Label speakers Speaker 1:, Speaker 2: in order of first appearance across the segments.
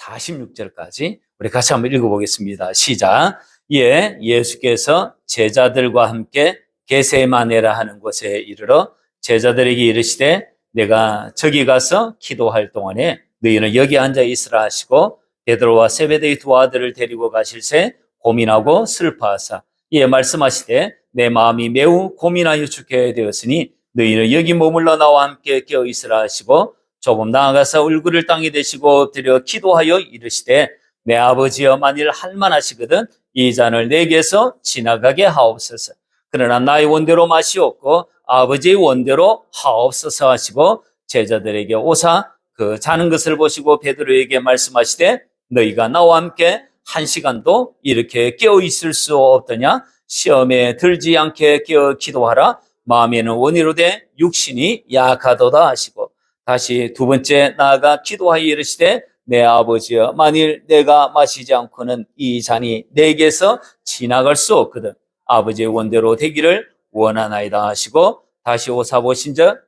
Speaker 1: 46절까지 우리 같이 한번 읽어보겠습니다. 시작. 이에 예수께서 제자들과 함께 게세마네라 하는 곳에 이르러 제자들에게 이르시되 내가 저기 가서 기도할 동안에 너희는 여기 앉아 있으라 하시고 베드로와 세베데의 두 아들을 데리고 가실새 고민하고 슬퍼하사 이에 말씀하시되 내 마음이 매우 고민하여 죽게 되었으니 너희는 여기 머물러 나와 함께 깨어 있으라 하시고 조금 나아가서 얼굴을 땅에 대시고 엎드려 기도하여 이르시되 내 아버지여 만일 할만하시거든 이 잔을 내게서 지나가게 하옵소서. 그러나 나의 원대로 마시옵고 아버지의 원대로 하옵소서 하시고 제자들에게 오사 그 자는 것을 보시고 베드로에게 말씀하시되 너희가 나와 함께 1시간도 이렇게 깨어 있을 수 없더냐? 시험에 들지 않게 깨어 기도하라. 마음에는 원이로되 육신이 약하도다 하시고 다시 두 번째 나아가 기도하여 이르시되 내 아버지여 만일 내가 마시지 않고는 이 잔이 내게서 지나갈 수 없거든 아버지의 원대로 되기를 원하나이다 하시고 다시 오사 보신즉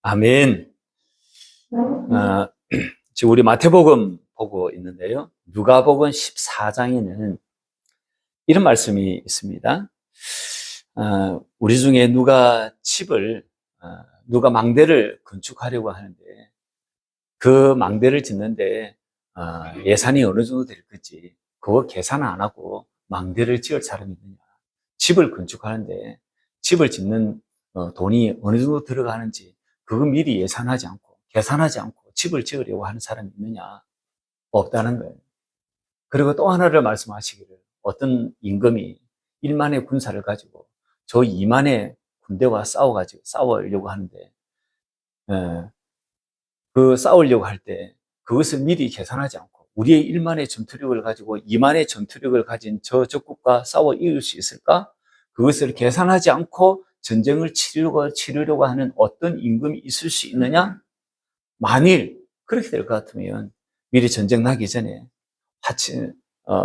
Speaker 1: 아멘. 지금 우리 마태복음 보고 있는데요. 누가복음 14장에는 이런 말씀이 있습니다. 우리 중에 누가 누가 망대를 건축하려고 하는데 그 망대를 짓는데 예산이 어느 정도 될 건지 그거 계산 안 하고 망대를 지을 사람이 있느냐. 집을 건축하는데 집을 짓는 돈이 어느 정도 들어가는지 그거 미리 예산하지 않고 계산하지 않고 집을 지으려고 하는 사람이 있느냐. 없다는 거예요. 그리고 또 하나를 말씀하시기를 어떤 임금이 1만의 군사를 가지고 저 2만의 군대와 싸우려고 하는데 그 싸우려고 할 때 그것을 미리 계산하지 않고 우리의 1만의 전투력을 가지고 2만의 전투력을 가진 저 적국과 싸워 이길 수 있을까? 그것을 계산하지 않고 전쟁을 치르려고 하는 어떤 임금이 있을 수 있느냐? 만일 그렇게 될 것 같으면 미리 전쟁 나기 전에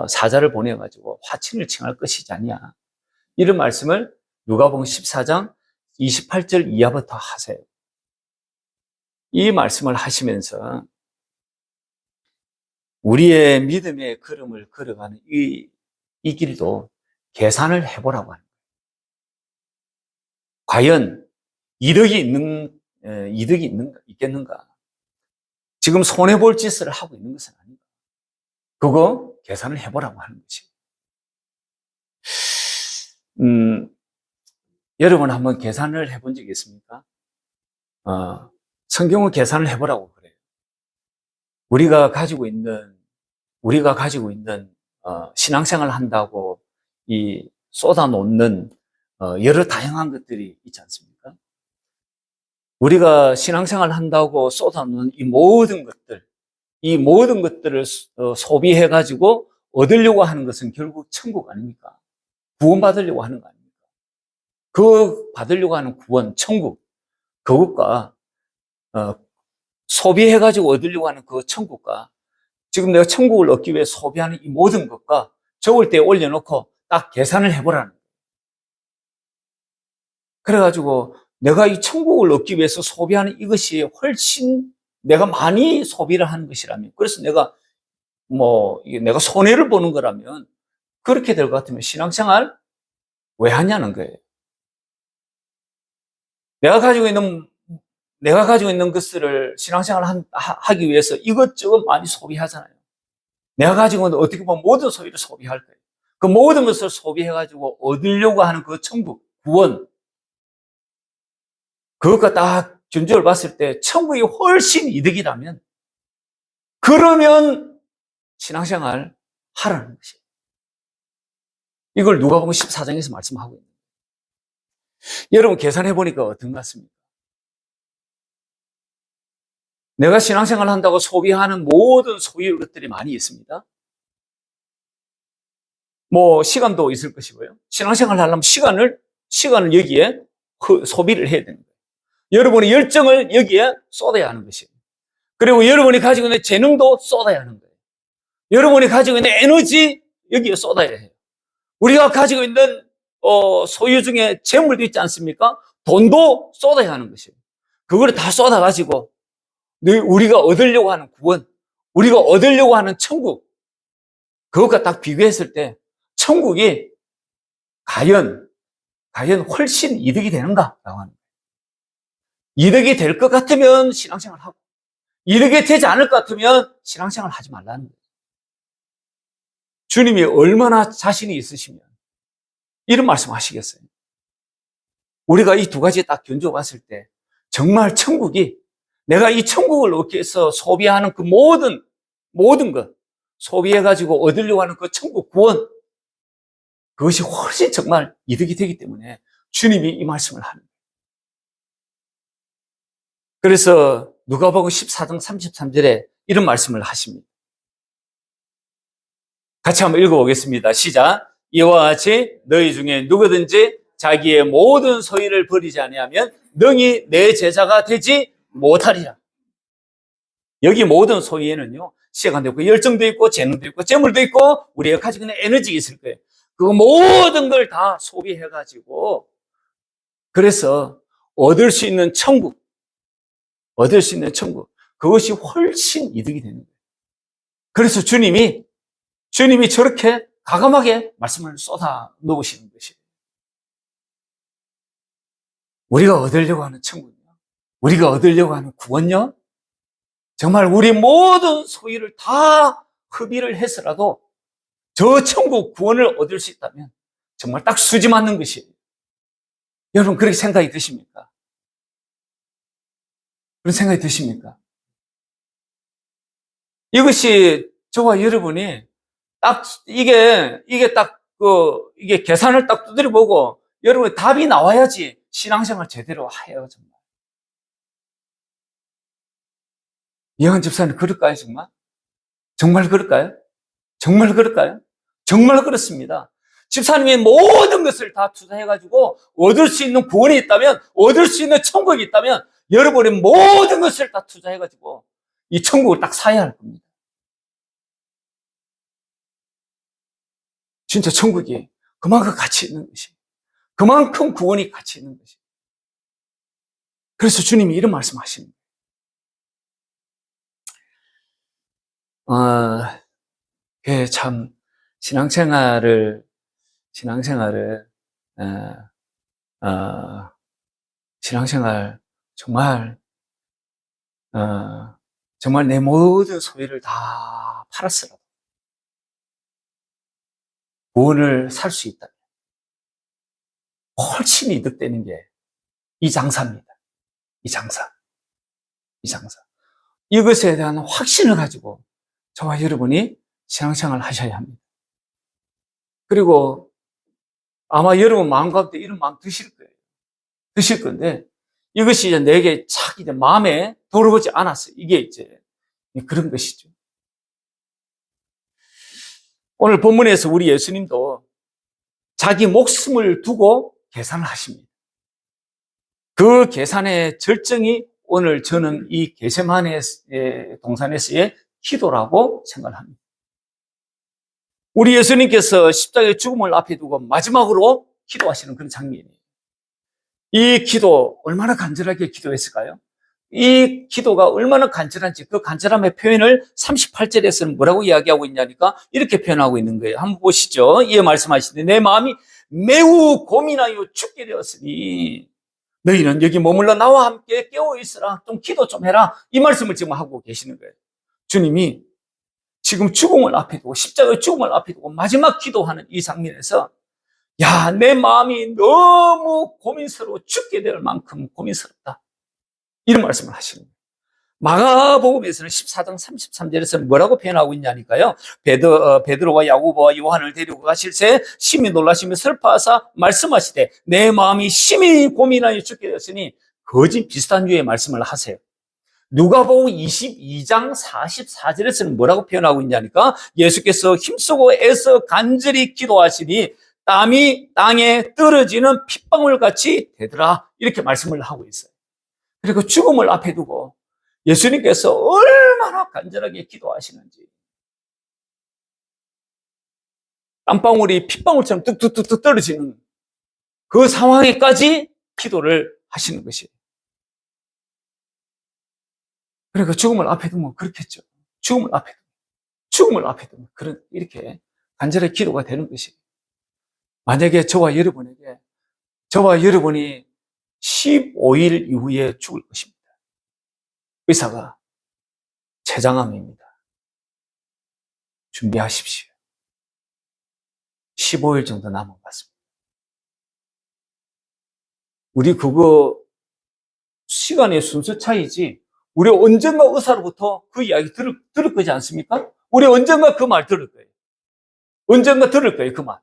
Speaker 1: 사자를 보내가지고 화친을 칭할 것이지 않냐. 이런 말씀을 누가복음 14장 28절 이하부터 하세요. 이 말씀을 하시면서 우리의 믿음의 걸음을 걸어가는 이 길도 계산을 해보라고 하는 거예요. 과연 이득이 있겠는가? 지금 손해볼 짓을 하고 있는 것은 아닌가? 그거 계산을 해보라고 하는 것이에요. 여러분 한번 계산을 해본 적이 있습니까? 성경은 계산을 해보라고 그래요. 우리가 가지고 있는 신앙생활을 한다고 이 쏟아놓는 여러 다양한 것들이 있지 않습니까? 우리가 신앙생활을 한다고 쏟아놓는 이 모든 것들을 소비해가지고 얻으려고 하는 것은 결국 천국 아닙니까? 구원받으려고 하는 거 아닙니까? 그 받으려고 하는 구원, 천국, 그것과 소비해가지고 얻으려고 하는 그 천국과 지금 내가 천국을 얻기 위해 소비하는 이 모든 것과 적을 때 올려놓고 딱 계산을 해보라는 거예요. 그래가지고 내가 이 천국을 얻기 위해서 소비하는 이것이 훨씬 내가 많이 소비를 하는 것이라면 그래서 내가 손해를 보는 거라면 그렇게 될 것 같으면 신앙생활 왜 하냐는 거예요. 내가 가지고 있는 것을 신앙생활 하기 위해서 이것저것 많이 소비하잖아요. 내가 가지고 있는 어떻게 보면 모든 소비를 소비할 거예요. 그 모든 것을 소비해가지고 얻으려고 하는 그 천국, 구원, 그것과 딱 견적을 봤을 때 천국이 훨씬 이득이라면 그러면 신앙생활 하라는 것이에요. 이걸 누가복음 14장에서 말씀하고 있는 거예요. 여러분 계산해 보니까 어떤 것 같습니까? 내가 신앙생활 한다고 소비하는 모든 소유의 것들이 많이 있습니다. 시간도 있을 것이고요. 신앙생활 하려면 시간을 여기에 소비를 해야 됩니다. 여러분의 열정을 여기에 쏟아야 하는 것이에요. 그리고 여러분이 가지고 있는 재능도 쏟아야 하는 거예요. 여러분이 가지고 있는 에너지 여기에 쏟아야 해요. 우리가 가지고 있는 소유 중에 재물도 있지 않습니까? 돈도 쏟아야 하는 것이에요. 그걸 다 쏟아가지고 우리가 얻으려고 하는 구원, 우리가 얻으려고 하는 천국, 그것과 딱 비교했을 때 천국이 과연 훨씬 이득이 되는가라고 하는 거예요. 이득이 될 것 같으면 신앙생활을 하고, 이득이 되지 않을 것 같으면 신앙생활을 하지 말라는 거예요. 주님이 얼마나 자신이 있으시면 이런 말씀 하시겠어요? 우리가 이 두 가지 딱 견주어 봤을 때 정말 천국이, 내가 이 천국을 얻기 위해서 소비하는 그 모든 것, 소비해가지고 얻으려고 하는 그 천국 구원, 그것이 훨씬 정말 이득이 되기 때문에 주님이 이 말씀을 하는 거예요. 그래서 누가복음 14장 33절에 이런 말씀을 하십니다. 같이 한번 읽어보겠습니다. 시작. 이와 같이 너희 중에 누구든지 자기의 모든 소유를 버리지 아니하면 능히 내 제자가 되지 못하리라. 여기 모든 소유에는요, 시간도 있고 열정도 있고 재능도 있고 재물도 있고 우리가 가지고 있는 에너지가 있을 거예요. 그 모든 걸 다 소비해가지고 그래서 얻을 수 있는 천국, 그것이 훨씬 이득이 되는 거예요. 그래서 주님이 저렇게 과감하게 말씀을 쏟아 놓으시는 것이에요. 우리가 얻으려고 하는 천국이요, 우리가 얻으려고 하는 구원요, 정말 우리 모든 소유를 다 허비를 해서라도 저 천국 구원을 얻을 수 있다면 정말 딱 수지 맞는 것이에요. 여러분, 그렇게 생각이 드십니까? 그런 생각이 드십니까? 이것이 저와 여러분이 딱 이게 계산을 딱 두드려 보고 여러분의 답이 나와야지 신앙생활 제대로 해요, 정말. 이영환 집사님, 그럴까요, 정말? 정말 그럴까요? 정말 그럴까요? 정말 그렇습니다. 집사님이 모든 것을 다 투자해가지고 얻을 수 있는 구원이 있다면, 얻을 수 있는 천국이 있다면, 여러분이 모든 것을 다 투자해가지고 이 천국을 딱 사야 할 겁니다. 진짜 천국이 그만큼 가치 있는 것이, 그만큼 구원이 가치 있는 것이. 그래서 주님이 이런 말씀 하십니다. 참, 신앙생활을, 정말, 정말 내 모든 소유를 다 팔았으라도 구원을 살 수 있다면 훨씬 이득되는 게 이 장사입니다. 이 장사. 이것에 대한 확신을 가지고 저와 여러분이 신앙생활을 하셔야 합니다. 그리고 아마 여러분 마음 가운데 이런 마음 드실 거예요. 드실 건데 이것이 이제 내게 착 이제 마음에 들어오지 않았어요. 이게 이제 그런 것이죠. 오늘 본문에서 우리 예수님도 자기 목숨을 두고 계산을 하십니다. 그 계산의 절정이 오늘 저는 이 겟세마네 동산에서의 기도라고 생각을 합니다. 우리 예수님께서 십자가의 죽음을 앞에 두고 마지막으로 기도하시는 그런 장면이에요. 이 기도 얼마나 간절하게 기도했을까요? 이 기도가 얼마나 간절한지 그 간절함의 표현을 38절에서는 뭐라고 이야기하고 있냐니까 이렇게 표현하고 있는 거예요. 한번 보시죠. 이에 말씀하시되 내 마음이 매우 고민하여 죽게 되었으니 너희는 여기 머물러 나와 함께 깨어 있으라. 좀 기도 좀 해라. 이 말씀을 지금 하고 계시는 거예요. 주님이 지금 죽음을 앞에 두고 십자가의 죽음을 앞에 두고 마지막 기도하는 이 장면에서 야, 내 마음이 너무 고민스러워 죽게 될 만큼 고민스럽다. 이런 말씀을 하시는 거예요. 마가복음에서는 14장 33절에서 뭐라고 표현하고 있냐니까요. 베드로와 야고보와 요한을 데리고 가실 새 심히 놀라시며 슬퍼하사 말씀하시되 내 마음이 심히 고민하여 죽게 되었으니 거짓 비슷한 류의 말씀을 하세요. 누가복음 22장 44절에서는 뭐라고 표현하고 있냐니까 예수께서 힘쓰고 애써 간절히 기도하시니 땀이 땅에 떨어지는 핏방울같이 되더라. 이렇게 말씀을 하고 있어요. 그리고 죽음을 앞에 두고 예수님께서 얼마나 간절하게 기도하시는지, 땀방울이 핏방울처럼 뚝뚝뚝뚝 떨어지는 그 상황에까지 기도를 하시는 것이에요. 그러니까 죽음을 앞에 두면 그렇겠죠. 죽음을 앞에 두면 이렇게 간절하게 기도가 되는 것이에요. 만약에 저와 여러분이 15일 이후에 죽을 것입니다. 의사가 췌장암입니다. 준비하십시오. 15일 정도 남은 것 같습니다. 우리 그거 시간의 순서 차이지, 우리 언젠가 의사로부터 그 이야기 들을 거지 않습니까? 우리 언젠가 그 말 들을 거예요. 언젠가 들을 거예요, 그 말.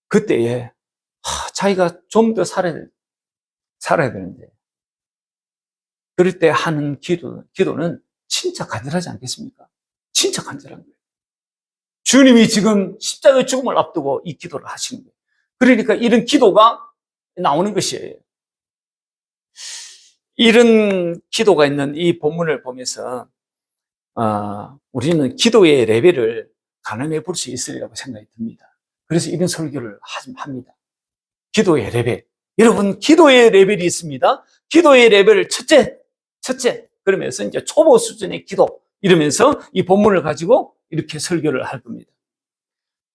Speaker 1: 그때에 자기가 좀 더 살아야 되는데, 그럴 때 하는 기도는 진짜 간절하지 않겠습니까? 진짜 간절한 거예요. 주님이 지금 십자가의 죽음을 앞두고 이 기도를 하시는 거예요. 그러니까 이런 기도가 나오는 것이에요. 이런 기도가 있는 이 본문을 보면서 우리는 기도의 레벨을 가늠해 볼 수 있으리라고 생각이 듭니다. 그래서 이런 설교를 합니다. 기도의 레벨. 여러분, 기도의 레벨이 있습니다. 기도의 레벨을 첫째 그러면서 이제 초보 수준의 기도, 이러면서 이 본문을 가지고 이렇게 설교를 할 겁니다.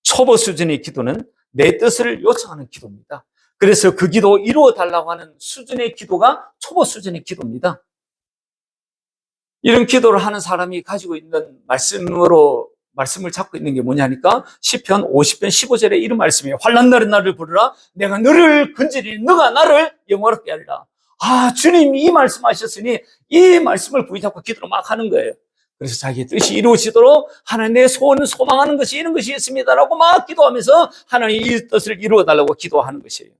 Speaker 1: 초보 수준의 기도는 내 뜻을 요청하는 기도입니다. 그래서 그 기도 이루어 달라고 하는 수준의 기도가 초보 수준의 기도입니다. 이런 기도를 하는 사람이 가지고 있는 말씀을 잡고 있는 게 뭐냐니까, 시편 50편 15절에 이런 말씀이에요. 환난 날에 나를 부르라. 내가 너를 건지리니 너가 나를 영화롭게 하리라. 주님이 이 말씀하셨으니 이 말씀을 부여잡고 기도를 막 하는 거예요. 그래서 자기의 뜻이 이루어지도록 하나님, 내 소원은 소망하는 것이 이런 것이 있습니다라고 막 기도하면서 하나님 이 뜻을 이루어 달라고 기도하는 것이에요.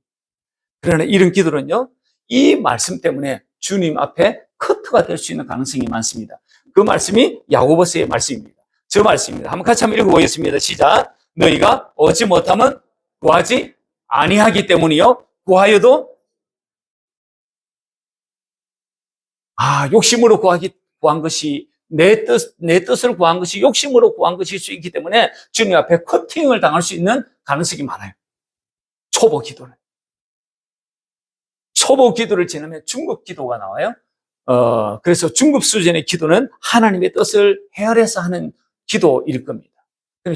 Speaker 1: 그러나 이런 기도는요, 이 말씀 때문에 주님 앞에 커트가 될 수 있는 가능성이 많습니다. 그 말씀이 야고보서의 말씀입니다. 저 말씀입니다. 한번 같이 한번 읽어보겠습니다. 시작. 너희가 얻지 못하면 구하지 아니하기 때문이요, 구하여도 욕심으로 구한 것이, 내 뜻을 구한 것이 욕심으로 구한 것일 수 있기 때문에 주님 앞에 커팅을 당할 수 있는 가능성이 많아요. 초보 기도를 지나면 중급 기도가 나와요. 그래서 중급 수준의 기도는 하나님의 뜻을 헤아려서 하는 기도일 겁니다.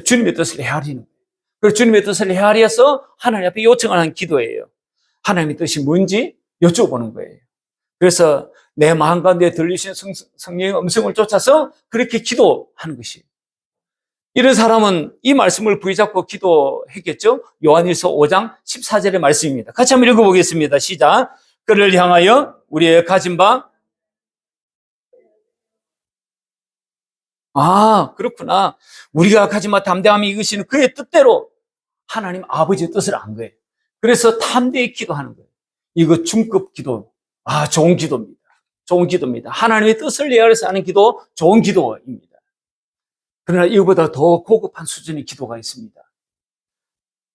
Speaker 1: 주님의 뜻을 헤아리는 거예요. 그리고 주님의 뜻을 헤아려서 하나님 앞에 요청을 하는 기도예요. 하나님의 뜻이 뭔지 여쭤보는 거예요. 그래서 내 마음 가운데 들리신 성령의 음성을 쫓아서 그렇게 기도하는 것이에요. 이런 사람은 이 말씀을 부여잡고 기도했겠죠? 요한일서 5장 14절의 말씀입니다. 같이 한번 읽어보겠습니다. 시작. 그를 향하여 우리의 가진 바, 그렇구나. 우리가 가진 바 담대함이 이것이는 그의 뜻대로 하나님 아버지의 뜻을 안 거예요. 그래서 담대히 기도하는 거예요. 이거 중급 기도, 좋은 기도입니다. 좋은 기도입니다. 하나님의 뜻을 헤아려서 하는 기도, 좋은 기도입니다. 그러나 이거보다 더 고급한 수준의 기도가 있습니다.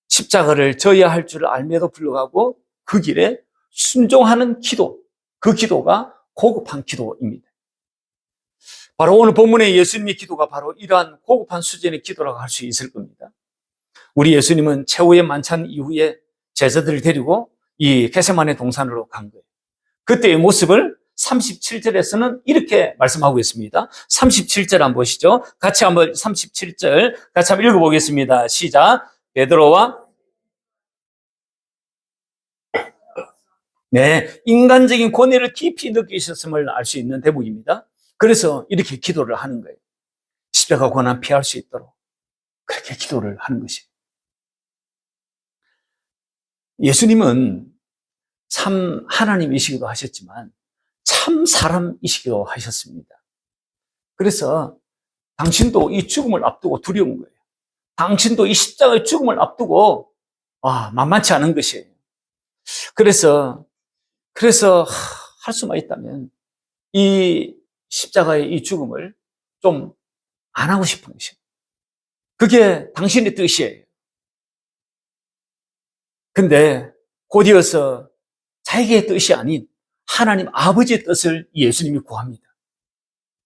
Speaker 1: 십자가를 져야 할 줄 알면서 불러가고 그 길에 순종하는 기도, 그 기도가 고급한 기도입니다. 바로 오늘 본문의 예수님의 기도가 바로 이러한 고급한 수준의 기도라고 할 수 있을 겁니다. 우리 예수님은 최후의 만찬 이후에 제자들을 데리고 이 겟세마네 동산으로 간 거예요. 그때의 모습을 37절에서는 이렇게 말씀하고 있습니다. 37절 한번 보시죠. 같이 한번 37절 같이 한번 읽어보겠습니다. 시작. 베드로와 인간적인 권위를 깊이 느끼셨음을 알 수 있는 대목입니다. 그래서 이렇게 기도를 하는 거예요. 십자가 고난 피할 수 있도록 그렇게 기도를 하는 것이에요. 예수님은 참 하나님이시기도 하셨지만 참 사람이시기도 하셨습니다. 그래서 당신도 이 죽음을 앞두고 두려운 거예요. 당신도 이 십자가의 죽음을 앞두고 만만치 않은 것이에요. 그래서 할 수만 있다면 이 십자가의 이 죽음을 좀 안 하고 싶은 것이에요. 그게 당신의 뜻이에요. 근데 곧이어서 자기의 뜻이 아닌 하나님 아버지의 뜻을 예수님이 구합니다.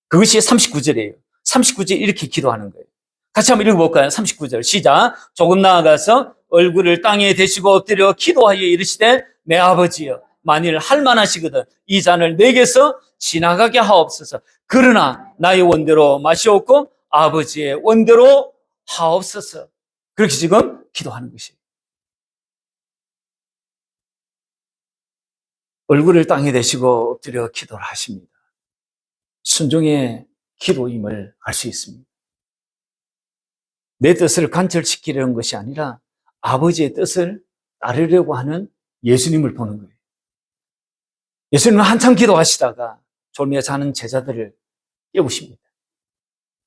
Speaker 1: 그것이 39절이에요. 39절 이렇게 기도하는 거예요. 같이 한번 읽어볼까요? 39절 시작. 조금 나아가서 얼굴을 땅에 대시고 엎드려 기도하여 이르시되 내 아버지여 만일 할 만하시거든 이 잔을 내게서 지나가게 하옵소서. 그러나 나의 원대로 마시옵고 아버지의 원대로 하옵소서. 그렇게 지금 기도하는 것이에요. 얼굴을 땅에 대시고 엎드려 기도를 하십니다. 순종의 기도임을 알 수 있습니다. 내 뜻을 관철시키려는 것이 아니라 아버지의 뜻을 따르려고 하는 예수님을 보는 거예요. 예수님은 한참 기도하시다가 졸며 자는 제자들을 깨우십니다.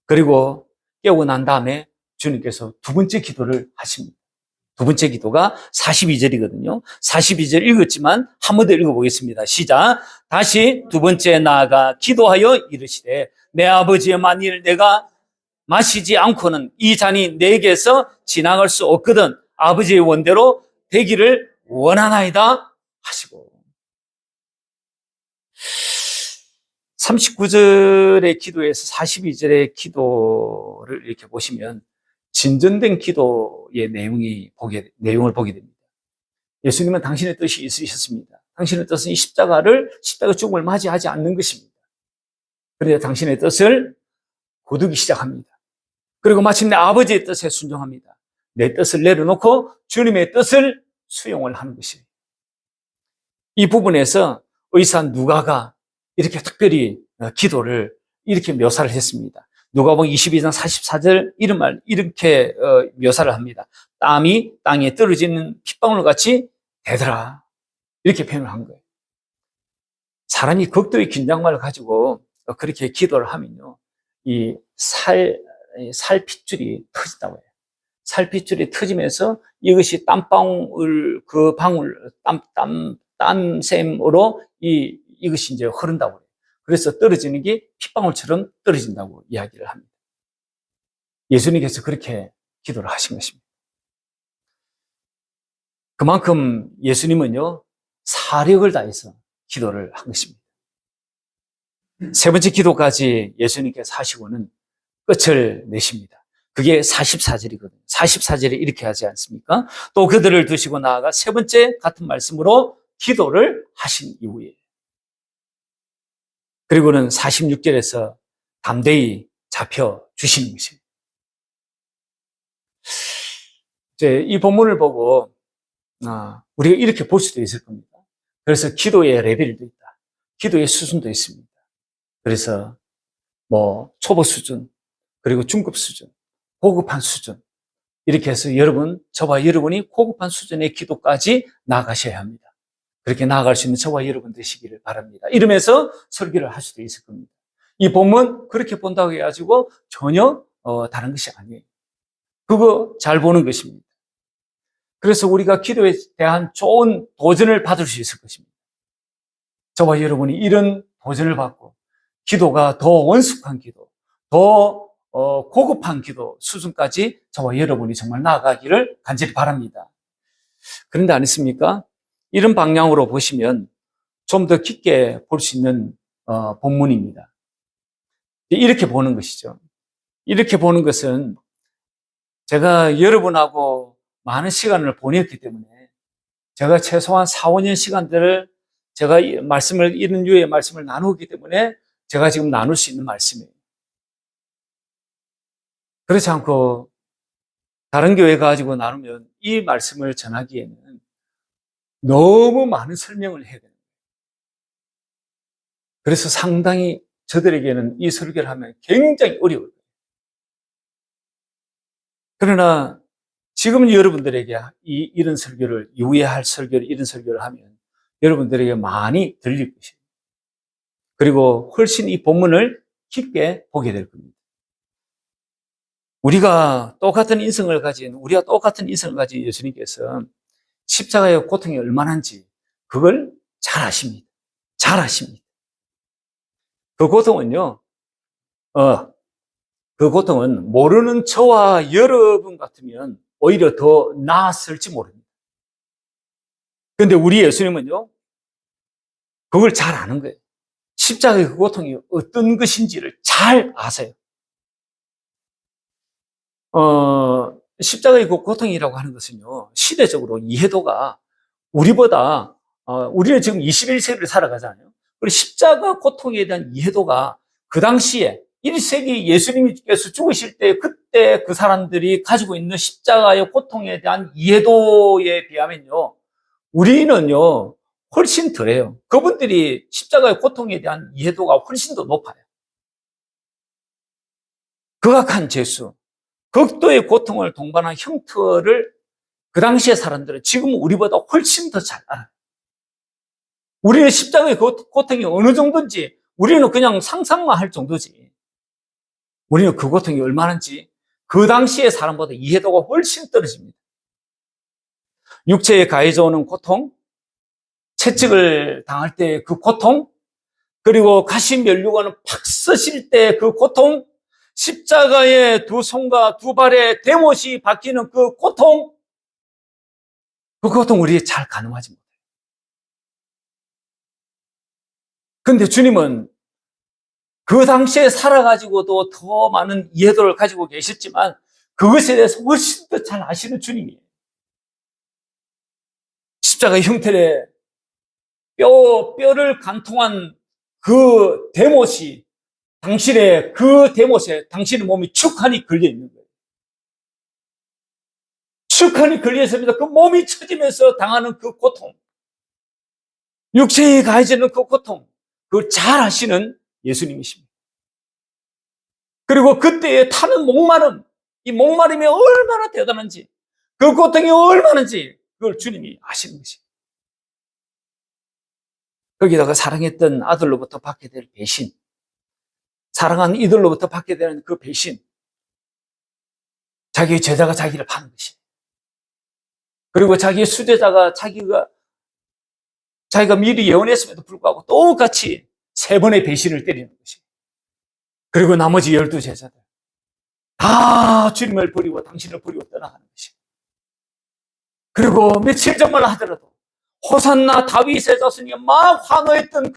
Speaker 1: 그리고 깨우고 난 다음에 주님께서 두 번째 기도를 하십니다. 두 번째 기도가 42절이거든요. 42절 읽었지만 한 번 더 읽어보겠습니다. 시작. 다시 두 번째 나아가 기도하여 이르시되 내 아버지여 만일 내가 마시지 않고는 이 잔이 내게서 지나갈 수 없거든 아버지의 원대로 되기를 원하나이다 하시고 39절의 기도에서 42절의 기도를 이렇게 보시면 진전된 기도의 내용을 보게 됩니다. 예수님은 당신의 뜻이 있으셨습니다. 당신의 뜻은 이 십자가 죽음을 맞이하지 않는 것입니다. 그래서 당신의 뜻을 거두기 시작합니다. 그리고 마침내 아버지의 뜻에 순종합니다. 내 뜻을 내려놓고 주님의 뜻을 수용을 하는 것이에요. 이 부분에서 의사 누가가 이렇게 특별히 기도를 이렇게 묘사를 했습니다. 누가복음 22장 44절 이렇게 묘사를 합니다. 땀이 땅에 떨어지는 핏방울 같이 되더라. 이렇게 표현을 한 거예요. 사람이 극도의 긴장감을 가지고 그렇게 기도를 하면요, 이 살핏줄이 터진다고 해요. 살핏줄이 터지면서 이것이 땀방울, 그 방울, 땀샘으로 이것이 이제 흐른다고 해요. 그래서 떨어지는 게 핏방울처럼 떨어진다고 이야기를 합니다. 예수님께서 그렇게 기도를 하신 것입니다. 그만큼 예수님은요, 사력을 다해서 기도를 한 것입니다. 세 번째 기도까지 예수님께서 하시고는 끝을 내십니다. 그게 44절이거든요. 44절에 이렇게 하지 않습니까? 또 그들을 두시고 나아가 세 번째 같은 말씀으로 기도를 하신 이후에 그리고는 46절에서 담대히 잡혀 주시는 것입니다. 이제 이 본문을 보고 우리가 이렇게 볼 수도 있을 겁니다. 그래서 기도의 레벨도 있다. 기도의 수준도 있습니다. 그래서 초보 수준, 그리고 중급 수준, 고급한 수준 이렇게 해서 저와 여러분이 고급한 수준의 기도까지 나아가셔야 합니다. 그렇게 나아갈 수 있는 저와 여러분 되시기를 바랍니다. 이러면서 설교를 할 수도 있을 겁니다. 이 본문 그렇게 본다고 해가지고 전혀 다른 것이 아니에요. 그거 잘 보는 것입니다. 그래서 우리가 기도에 대한 좋은 도전을 받을 수 있을 것입니다. 저와 여러분이 이런 도전을 받고 기도가 더 원숙한 기도, 더 고급한 기도 수준까지 저와 여러분이 정말 나아가기를 간절히 바랍니다. 그런데 아니십니까? 이런 방향으로 보시면 좀 더 깊게 볼 수 있는 본문입니다. 이렇게 보는 것이죠. 이렇게 보는 것은 제가 여러분하고 많은 시간을 보냈기 때문에 제가 최소한 4, 5년 시간들을 제가 이런 유의 말씀을 나누기 때문에 제가 지금 나눌 수 있는 말씀이에요. 그렇지 않고 다른 교회 가지고 나누면 이 말씀을 전하기에는 너무 많은 설명을 해야 됩니다. 그래서 상당히 저들에게는 이 설교를 하면 굉장히 어려워요. 그러나 지금 여러분들에게 이런 설교를, 이후에 할 설교를, 이런 설교를 하면 여러분들에게 많이 들릴 것이에요. 그리고 훨씬 이 본문을 깊게 보게 될 겁니다. 우리와 똑같은 인생을 가진 예수님께서 십자가의 고통이 얼마나인지 그걸 잘 아십니다. 잘 아십니다. 그 고통은 모르는 저와 여러분 같으면 오히려 더 나았을지 모릅니다. 그런데 우리 예수님은요, 그걸 잘 아는 거예요. 십자가의 그 고통이 어떤 것인지를 잘 아세요. 십자가의 그 고통이라고 하는 것은요, 시대적으로 이해도가 우리보다, 우리는 지금 21세기를 살아가잖아요. 그리고 십자가 고통에 대한 이해도가 그 당시에 1세기 예수님께서 죽으실 때 그때 그 사람들이 가지고 있는 십자가의 고통에 대한 이해도에 비하면요, 우리는요, 훨씬 덜해요. 그분들이 십자가의 고통에 대한 이해도가 훨씬 더 높아요. 극악한 죄수, 극도의 고통을 동반한 형태를 그 당시의 사람들은 지금 우리보다 훨씬 더 잘 알아요. 우리는 십자가의 고통이 어느 정도인지 우리는 그냥 상상만 할 정도지. 우리는 그 고통이 얼마나인지 그 당시의 사람보다 이해도가 훨씬 떨어집니다. 육체에 가해져 오는 고통, 채찍을 당할 때 그 고통, 그리고 가시 면류관을 팍 쓰실 때 그 고통, 십자가의 두 손과 두 발에 대못이 박히는 그 고통, 그 고통 우리 잘 가늠하지 못해요. 근데 주님은 그 당시에 살아가지고도 더 많은 이해도를 가지고 계셨지만 그것에 대해서 훨씬 더 잘 아시는 주님이에요. 십자가의 형태의 뼈를 관통한 그 대못이 당신의 그 대못에 당신의 몸이 축한이 걸려 있는 거예요. 축한이 걸려 있습니다. 그 몸이 처지면서 당하는 그 고통, 육체에 가해지는 그 고통, 그걸 잘 아시는 예수님이십니다. 그리고 그때에 타는 목마름, 이 목마름이 얼마나 대단한지, 그 고통이 얼마나인지 그걸 주님이 아시는 것이에요. 거기다가 사랑했던 아들로부터 받게 될 배신, 사랑하는 이들로부터 받게 되는 그 배신, 자기의 제자가 자기를 파는 것이에요. 그리고 자기의 수제자가 자기가 미리 예언했음에도 불구하고 똑같이 3번의 배신을 때리는 것이에요. 그리고 나머지 12제자들 다 주님을 버리고 당신을 버리고 떠나가는 것이에요. 그리고 며칠 전만 하더라도 호산나 다윗의 자손이 막 환호했던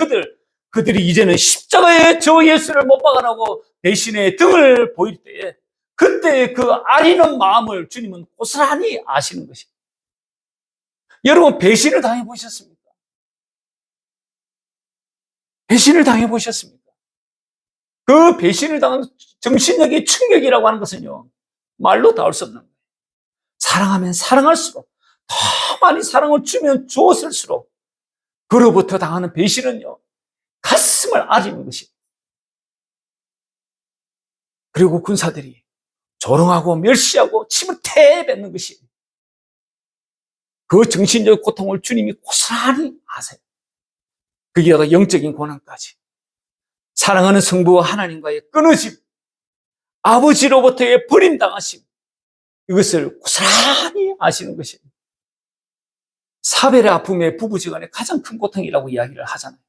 Speaker 1: 그들이 이제는 십자가에 저 예수를 못 박아라고 대신에 등을 보일 때에 그때 그 아리는 마음을 주님은 고스란히 아시는 것이에요. 여러분 배신을 당해보셨습니까? 배신을 당해보셨습니까? 그 배신을 당한 정신력의 충격이라고 하는 것은요, 말로 닿을 수 없는 거예요. 사랑하면 사랑할수록, 더 많이 사랑을 주면 주었을수록, 그로부터 당하는 배신은요, 가슴을 아리는 것이에요. 그리고 군사들이 조롱하고 멸시하고 침을 태뱉는 것이에요. 그 정신적 고통을 주님이 고스란히 아세요. 거기다가 영적인 고난까지. 사랑하는 성부와 하나님과의 끊어짐, 아버지로부터의 버림당하심, 이것을 고스란히 아시는 것이에요. 사별의 아픔의 부부지간의 가장 큰 고통이라고 이야기를 하잖아요.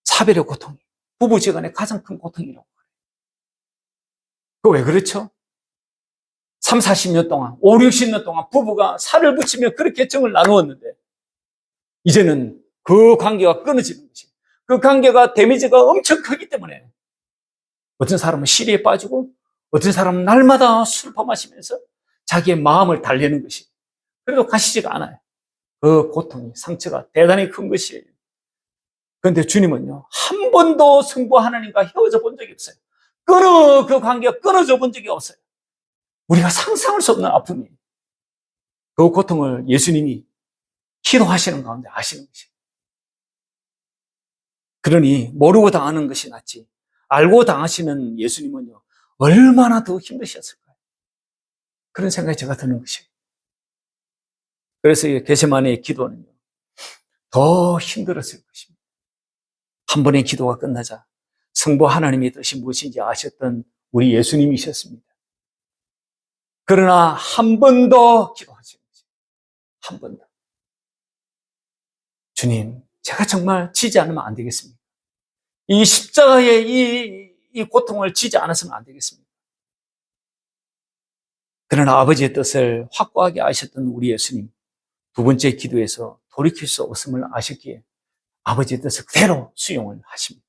Speaker 1: 사별의 고통이 부부지간의 가장 큰 고통이라고. 그거 왜 그렇죠? 3, 40년 동안, 5, 60년 동안 부부가 살을 붙이며 그렇게 정을 나누었는데 이제는 그 관계가 끊어지는 것이에요. 그 관계가 데미지가 엄청 크기 때문에 어떤 사람은 시리에 빠지고 어떤 사람은 날마다 술 퍼마시면서 자기의 마음을 달래는 것이에요. 그래도 가시지가 않아요. 그 고통이, 상처가 대단히 큰 것이에요. 그런데 주님은요, 한 번도 성부 하나님과 헤어져 본 적이 없어요. 그 관계가 끊어져 본 적이 없어요. 우리가 상상할 수 없는 아픔이에요. 그 고통을 예수님이 기도하시는 가운데 아시는 것이에요. 그러니 모르고 당하는 것이 낫지 알고 당하시는 예수님은요, 얼마나 더 힘드셨을까요? 그런 생각이 제가 드는 것이에요. 그래서 겟세마네의 기도는요, 더 힘들었을 것입니다. 한 번의 기도가 끝나자 성부 하나님의 뜻이 무엇인지 아셨던 우리 예수님이셨습니다. 그러나 한 번 더 기도하시는 거죠. 한 번 더. 주님, 제가 정말 지지 않으면 안 되겠습니까? 이 십자가의 이 고통을 지지 않았으면 안 되겠습니까? 그러나 아버지의 뜻을 확고하게 아셨던 우리 예수님, 두 번째 기도에서 돌이킬 수 없음을 아셨기에 아버지의 뜻을 그대로 수용을 하십니다.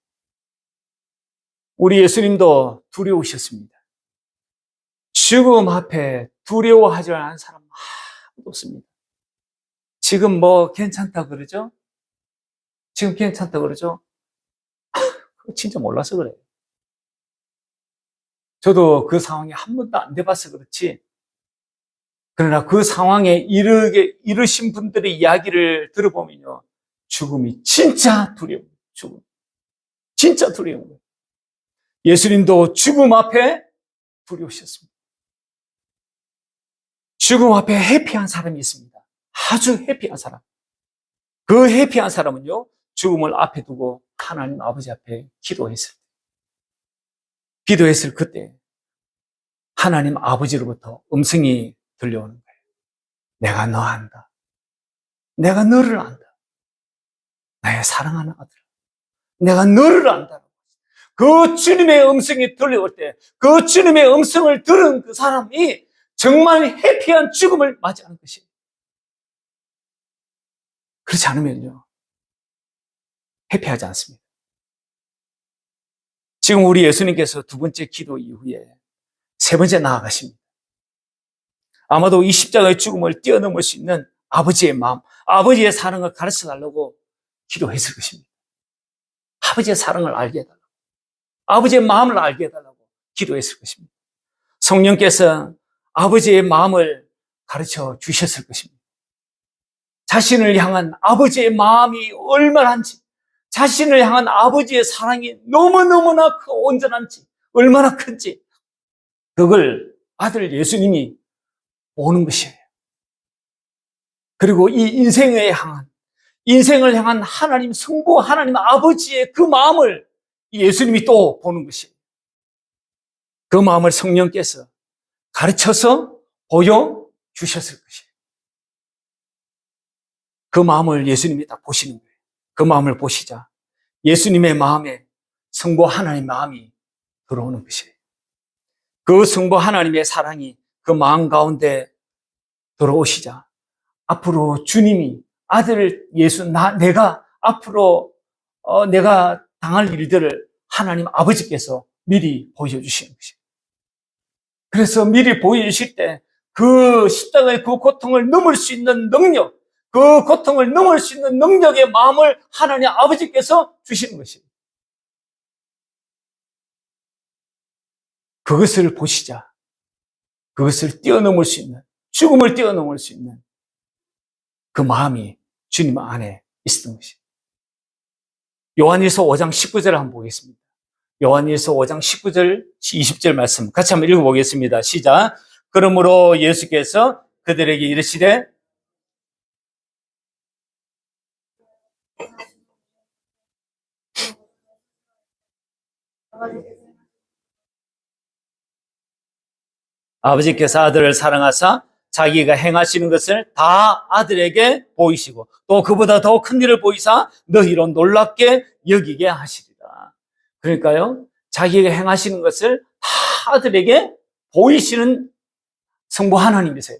Speaker 1: 우리 예수님도 두려우셨습니다. 죽음 앞에 두려워하지 않은 사람 아무도 없습니다. 지금 뭐 괜찮다 그러죠? 지금 괜찮다 그러죠? 그거 진짜 몰라서 그래요. 저도 그 상황에 한 번도 안 돼봐서 그렇지, 그러나 그 상황에 이르신 분들의 이야기를 들어보면요, 죽음이 진짜 두려워요. 죽음. 진짜 두려운 거예요. 예수님도 죽음 앞에 두려우셨습니다. 죽음 앞에 회피한 사람이 있습니다. 아주 회피한 사람. 그 회피한 사람은요, 죽음을 앞에 두고 하나님 아버지 앞에 기도했을 그때 하나님 아버지로부터 음성이 들려오는 거예요. 내가 너 안다. 내가 너를 안다. 나의 사랑하는 아들아. 내가 너를 안다. 그 주님의 음성이 들려올 때, 그 주님의 음성을 들은 그 사람이 정말 해피한 죽음을 맞이하는 것이에요. 그렇지 않으면요, 해피하지 않습니다. 지금 우리 예수님께서 두 번째 기도 이후에 세 번째 나아가십니다. 아마도 이 십자가의 죽음을 뛰어넘을 수 있는 아버지의 마음, 아버지의 사랑을 가르쳐 달라고 기도했을 것입니다. 아버지의 사랑을 알게 해달라고, 아버지의 마음을 알게 해달라고 기도했을 것입니다. 성령께서 아버지의 마음을 가르쳐 주셨을 것입니다. 자신을 향한 아버지의 마음이 얼마나인지, 자신을 향한 아버지의 사랑이 너무너무나 온전한지, 얼마나 큰지, 그걸 아들 예수님이 보는 것이에요. 그리고 이 인생을 향한 하나님 성부, 하나님 아버지의 그 마음을 예수님이 또 보는 것이에요. 그 마음을 성령께서 가르쳐서 보여주셨을 것이에요. 그 마음을 예수님이 딱 보시는 거예요. 그 마음을 보시자 예수님의 마음에 성부 하나님의 마음이 들어오는 것이에요. 그 성부 하나님의 사랑이 그 마음 가운데 들어오시자 앞으로 주님이 아들 예수, 내가 앞으로 내가 당할 일들을 하나님 아버지께서 미리 보여주시는 것이에요. 그래서 미리 보여주실 때 그 십자가의 그 고통을 넘을 수 있는 능력, 그 고통을 넘을 수 있는 능력의 마음을 하나님 아버지께서 주시는 것이에요. 그것을 보시자 그것을 뛰어넘을 수 있는, 죽음을 뛰어넘을 수 있는 그 마음이 주님 안에 있었던 것이에요. 요한일서 5장 19절을 한번 보겠습니다. 요한일서 5장 19절, 20절 말씀 같이 한번 읽어보겠습니다. 시작. 그러므로 예수께서 그들에게 이르시되 아버지께서 아들을 사랑하사 자기가 행하시는 것을 다 아들에게 보이시고 또 그보다 더 큰 일을 보이사 너희로 놀랍게 여기게 하시리라. 그러니까요, 자기가 행하시는 것을 다 아들에게 보이시는 성부 하나님이세요.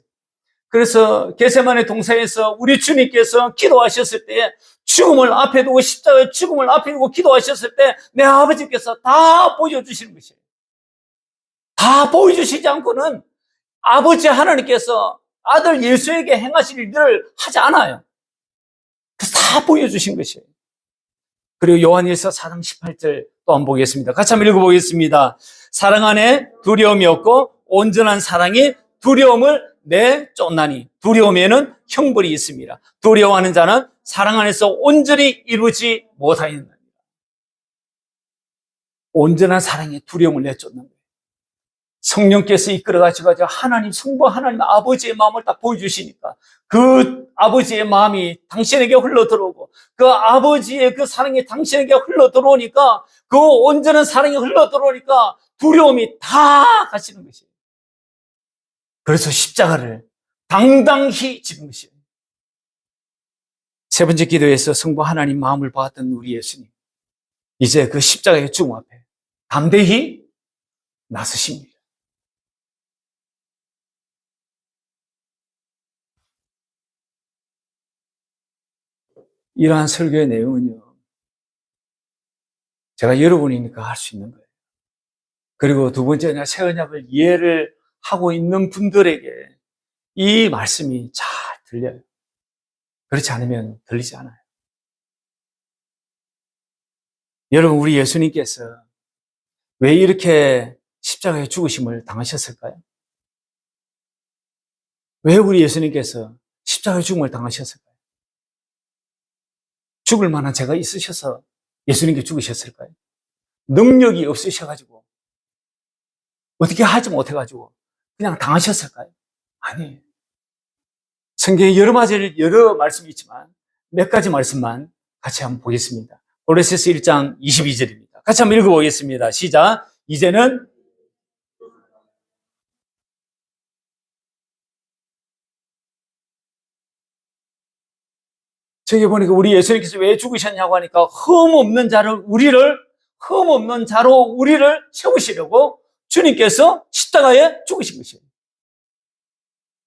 Speaker 1: 그래서 겟세마네 동산에서 우리 주님께서 기도하셨을 때, 죽음을 앞에 두고 십자가의 죽음을 앞에 두고 기도하셨을 때 내 아버지께서 다 보여주시는 것이에요. 다 보여주시지 않고는 아버지 하나님께서 아들 예수에게 행하실 일들을 하지 않아요. 그래서 다 보여주신 것이에요. 그리고 요한일서 4장 18절 또 한번 보겠습니다. 같이 한번 읽어보겠습니다. 사랑 안에 두려움이 없고 온전한 사랑이 두려움을 내쫓나니 두려움에는 형벌이 있습니다. 두려워하는 자는 사랑 안에서 온전히 이루지 못하였느니라. 온전한 사랑이 두려움을 내쫓는 거예요. 성령께서 이끌어가지고 하나님 성부 하나님 아버지의 마음을 딱 보여주시니까 그 아버지의 마음이 당신에게 흘러들어오고 그 아버지의 그 사랑이 당신에게 흘러들어오니까 그 온전한 사랑이 흘러들어오니까 두려움이 다 가시는 것이에요. 그래서 십자가를 당당히 지는 것이에요. 세 번째 기도에서 성부 하나님 마음을 보았던 우리 예수님, 이제 그 십자가의 죽음 앞에 담대히 나서십니다. 이러한 설교의 내용은요, 제가 여러분이니까 할 수 있는 거예요. 그리고 두 번째는 새 언약을 이해를 하고 있는 분들에게 이 말씀이 잘 들려요. 그렇지 않으면 들리지 않아요. 여러분, 우리 예수님께서 왜 이렇게 십자가의 죽으심을 당하셨을까요? 왜 우리 예수님께서 십자가의 죽음을 당하셨을까요? 죽을 만한 죄가 있으셔서 예수님께 죽으셨을까요? 능력이 없으셔가지고 어떻게 하지 못해가지고 그냥 당하셨을까요? 아니에요. 성경에 여러 말씀이 있지만 몇 가지 말씀만 같이 한번 보겠습니다. 고린도서 1장 22절입니다. 같이 한번 읽어보겠습니다. 시작. 이제는 저기 보니까 우리 예수님께서 왜 죽으셨냐고 하니까 흠없는 자로 우리를 세우시려고 주님께서 십자가에 죽으신 것이에요.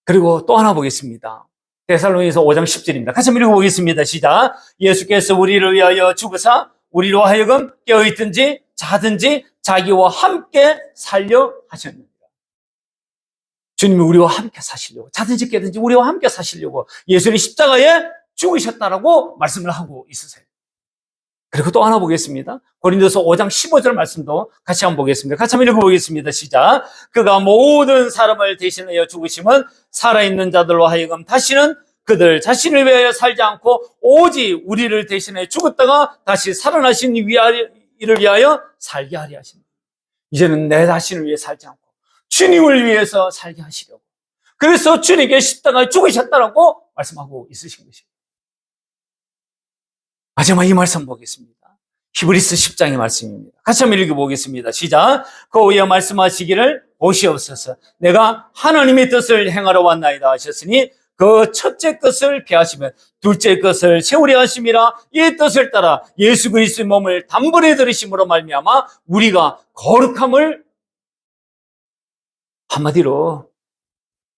Speaker 1: 그리고 또 하나 보겠습니다. 데살로니가서 5장 10절입니다. 같이 한번 읽어보겠습니다. 시작. 예수께서 우리를 위하여 죽으사 우리로 하여금 깨어있든지 자든지 자기와 함께 살려 하셨느니라. 주님이 우리와 함께 사시려고, 자든지 깨든지 우리와 함께 사시려고 예수님 십자가에 죽으셨다라고 말씀을 하고 있으세요. 그리고 또 하나 보겠습니다. 고린도서 5장 15절 말씀도 같이 한번 보겠습니다. 같이 한번 읽어보겠습니다. 시작. 그가 모든 사람을 대신하여 죽으심은 살아있는 자들로 하여금 다시는 그들 자신을 위하여 살지 않고 오직 우리를 대신해 죽었다가 다시 살아나신 이를 위하여 살게 하려 하십니다. 이제는 내 자신을 위해 살지 않고 주님을 위해서 살게 하시려고. 그래서 주님께 십자가에 죽으셨다라고 말씀하고 있으신 것입니다. 마지막 이 말씀 보겠습니다. 히브리서 10장의 말씀입니다. 같이 한번 읽어보겠습니다. 시작. 그 후에 말씀하시기를 보시옵소서. 내가 하나님의 뜻을 행하러 왔나이다 하셨으니 그 첫째 것을 피하시면 둘째 것을 세우려 하심이라. 이 뜻을 따라 예수 그리스도의 몸을 단번에 들으심으로 말미암아 우리가 거룩함을, 한마디로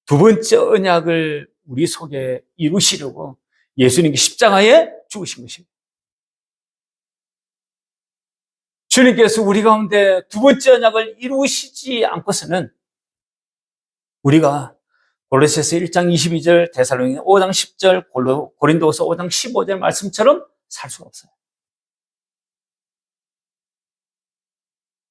Speaker 1: 두 번째 언약을 우리 속에 이루시려고 예수님이 십자가에 죽으신 것입니다. 주님께서 우리 가운데 두 번째 언약을 이루시지 않고서는 우리가 골로새서 1장 22절, 데살로니가 5장 10절, 고린도서 5장 15절 말씀처럼 살 수가 없어요.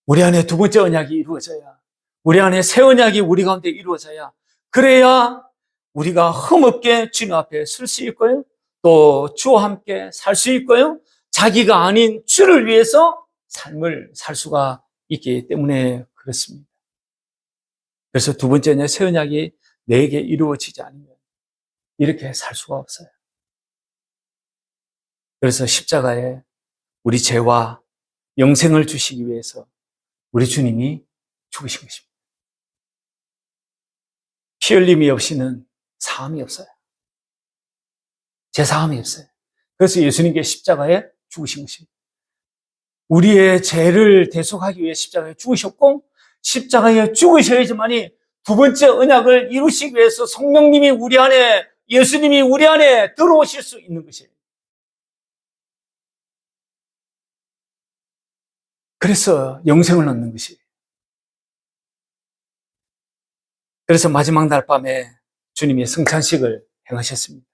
Speaker 1: 우리 안에 두 번째 언약이 이루어져야, 우리 안에 새 언약이 우리 가운데 이루어져야, 그래야 우리가 흠없게 주님 앞에 설 수 있고요, 또 주와 함께 살 수 있고요, 자기가 아닌 주를 위해서 삶을 살 수가 있기 때문에 그렇습니다. 그래서 두 번째 언약, 새 언약이 내게 이루어지지 않으면 이렇게 살 수가 없어요. 그래서 십자가에 우리 죄와 영생을 주시기 위해서 우리 주님이 죽으신 것입니다. 피 흘림이 없이는 사함이 없어요. 제 사함이 없어요. 그래서 예수님께 십자가에 죽으신 것입니다. 우리의 죄를 대속하기 위해 십자가에 죽으셨고, 십자가에 죽으셔야지만이 두 번째 언약을 이루시기 위해서 성령님이 우리 안에, 예수님이 우리 안에 들어오실 수 있는 것이에요. 그래서 영생을 얻는 것이에요. 그래서 마지막 날 밤에 주님이 성찬식을 행하셨습니다.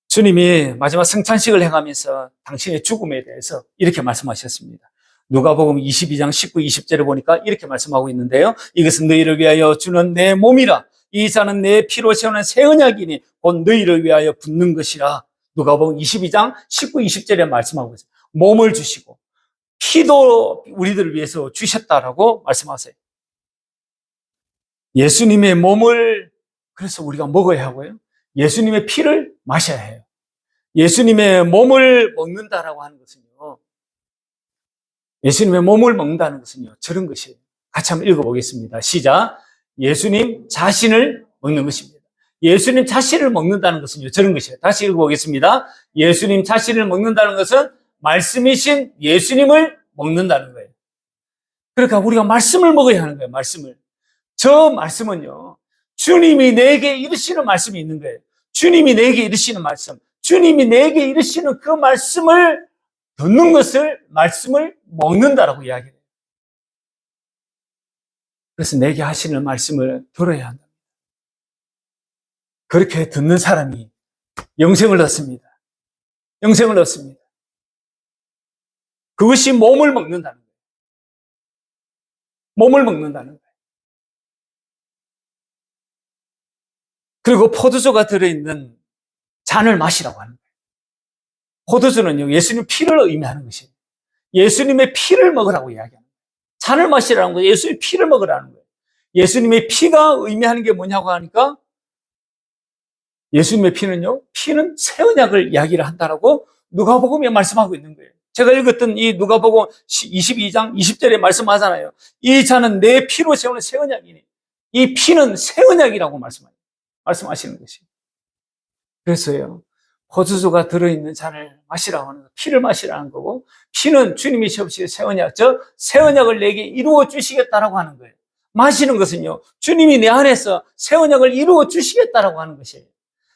Speaker 1: 주님이 마지막 성찬식을 행하면서 당신의 죽음에 대해서 이렇게 말씀하셨습니다. 누가복음 22장 19, 20절에 보니까 이렇게 말씀하고 있는데요. 이것은 너희를 위하여 주는 내 몸이라. 이 잔은 내 피로 세우는 새 언약이니 곧 너희를 위하여 붓는 것이라. 누가복음 22장 19, 20절에 말씀하고 있어요. 몸을 주시고 피도 우리들을 위해서 주셨다라고 말씀하세요. 예수님의 몸을 그래서 우리가 먹어야 하고요, 예수님의 피를 마셔야 해요. 예수님의 몸을 먹는다라고 하는 것은요, 예수님의 몸을 먹는다는 것은요, 저런 것이에요. 같이 한번 읽어보겠습니다. 시작. 예수님 자신을 먹는 것입니다. 예수님 자신을 먹는다는 것은요, 저런 것이에요. 다시 읽어보겠습니다. 예수님 자신을 먹는다는 것은 말씀이신 예수님을 먹는다는 거예요. 그러니까 우리가 말씀을 먹어야 하는 거예요. 말씀을. 저 말씀은요, 주님이 내게 이르시는 말씀이 있는 거예요. 주님이 내게 이르시는 말씀, 주님이 내게 이르시는 그 말씀을 듣는 것을 말씀을 먹는다라고 이야기해요. 그래서 내게 하시는 말씀을 들어야 한다. 그렇게 듣는 사람이 영생을 얻습니다. 영생을 얻습니다. 그것이 몸을 먹는다는 거예요. 몸을 먹는다는 거예요. 그리고 포도주가 들어있는 잔을 마시라고 하는 거예요. 포도주는요, 예수님 피를 의미하는 것이에요. 예수님의 피를 먹으라고 이야기하는 거예요. 잔을 마시라는 거예요. 예수님의 피를 먹으라는 거예요. 예수님의 피가 의미하는 게 뭐냐고 하니까 예수님의 피는요, 피는 새 언약을 이야기를 한다라고 누가복음에 말씀하고 있는 거예요. 제가 읽었던 이 누가복음 22장 20절에 말씀하잖아요. 이 잔은 내 피로 세우는 새 언약이니 이 피는 새 언약이라고 말씀하시는 것이에요. 그래서요, 포도주가 들어있는 잔을 마시라고 하는 거, 피를 마시라는 거고, 피는 주님이 세우신 새 언약, 새 언약을 내게 이루어 주시겠다라고 하는 거예요. 마시는 것은요, 주님이 내 안에서 새 언약을 이루어 주시겠다라고 하는 것이에요.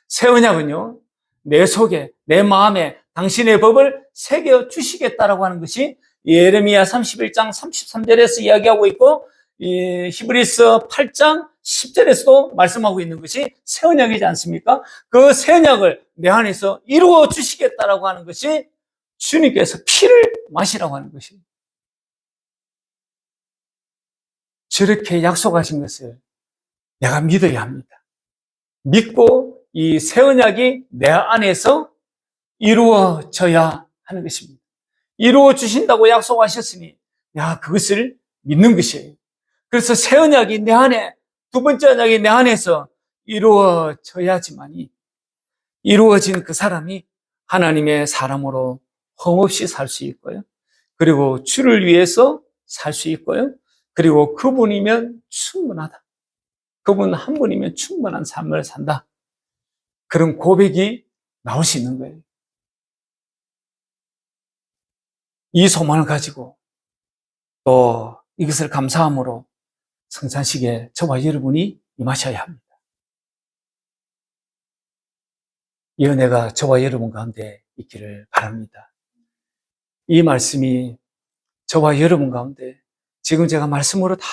Speaker 1: 새 언약은요, 내 속에, 내 마음에 당신의 법을 새겨 주시겠다라고 하는 것이 예레미야 31장 33절에서 이야기하고 있고, 히브리서 8장 10절에서도 말씀하고 있는 것이 새 언약이지 않습니까? 그 새 언약을 내 안에서 이루어 주시겠다라고 하는 것이 주님께서 피를 마시라고 하는 것입니다. 저렇게 약속하신 것을 내가 믿어야 합니다. 믿고 이 새 언약이 내 안에서 이루어져야 하는 것입니다. 이루어 주신다고 약속하셨으니 그것을 믿는 것이에요. 그래서 새 언약이 내 안에, 두 번째 언약이 내 안에서 이루어져야지만이 이루어진 그 사람이 하나님의 사람으로 흠없이 살 수 있고요. 그리고 주를 위해서 살 수 있고요. 그리고 그분이면 충분하다. 그분 한 분이면 충분한 삶을 산다. 그런 고백이 나올 수 있는 거예요. 이 소망을 가지고 또 이것을 감사함으로 성찬식에 저와 여러분이 임하셔야 합니다. 이 은혜가 저와 여러분 가운데 있기를 바랍니다. 이 말씀이 저와 여러분 가운데 지금 제가 말씀으로 다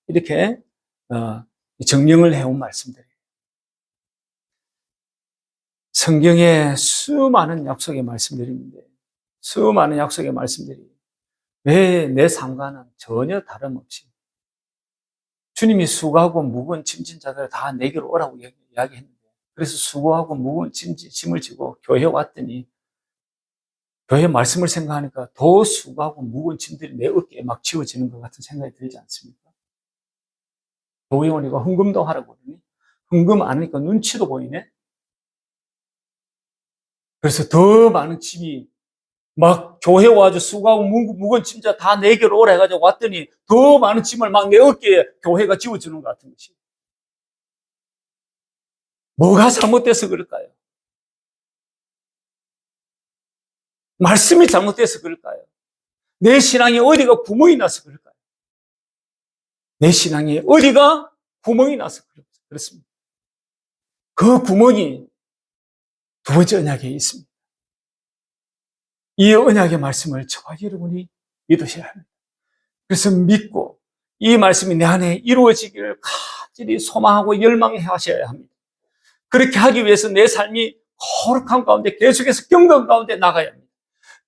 Speaker 1: 이렇게 정령을 해온 말씀들이에요. 성경에 수많은 약속의 말씀들인데 수많은 약속의 말씀들이 왜 내 삶과는 전혀 다름없이 주님이 수고하고 무거운 짐진 자들 다 내게로 오라고 이야기했는데 그래서 수고하고 무거운 짐을 지고 교회 왔더니 교회 말씀을 생각하니까 더 수고하고 무거운 짐들이 내 어깨에 막 지워지는 것 같은 생각이 들지 않습니까? 교회 오니까 헌금도 하라고 그러니 헌금 안 하니까 눈치도 보이네. 그래서 더 많은 짐이 막 교회 와서 수고하고 무거운 짐자 다 내게로 오라 해가지고 왔더니 더 많은 짐을 막 내 어깨에 교회가 지워주는 것 같은 것이. 뭐가 잘못돼서 그럴까요? 말씀이 잘못돼서 그럴까요? 내 신앙에 어디가 구멍이 나서 그럴까요? 내 신앙에 어디가 구멍이 나서 그렇습니다. 그 구멍이 두 번째 언약에 있습니다. 이 언약의 말씀을 저와 여러분이 믿으셔야 합니다. 그래서 믿고 이 말씀이 내 안에 이루어지기를 간절히 소망하고 열망해 하셔야 합니다. 그렇게 하기 위해서 내 삶이 거룩한 가운데 계속해서 경건 가운데 나가야 합니다.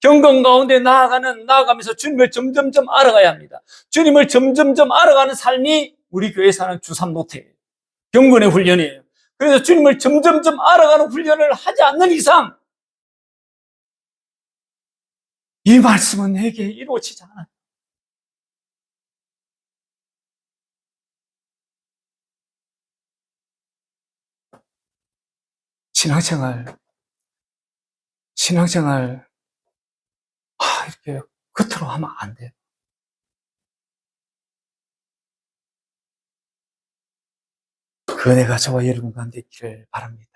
Speaker 1: 경건 가운데 나아가면서 주님을 점점점 알아가야 합니다. 주님을 점점점 알아가는 삶이 우리 교회 사는 주3 노트예요. 경건의 훈련이에요. 그래서 주님을 점점점 알아가는 훈련을 하지 않는 이상 이 말씀은 내게 이루어지지 않아요. 신앙생활 이렇게 겉으로 하면 안 돼요. 그 은혜가 저와 여러분 가운데 있기를 바랍니다.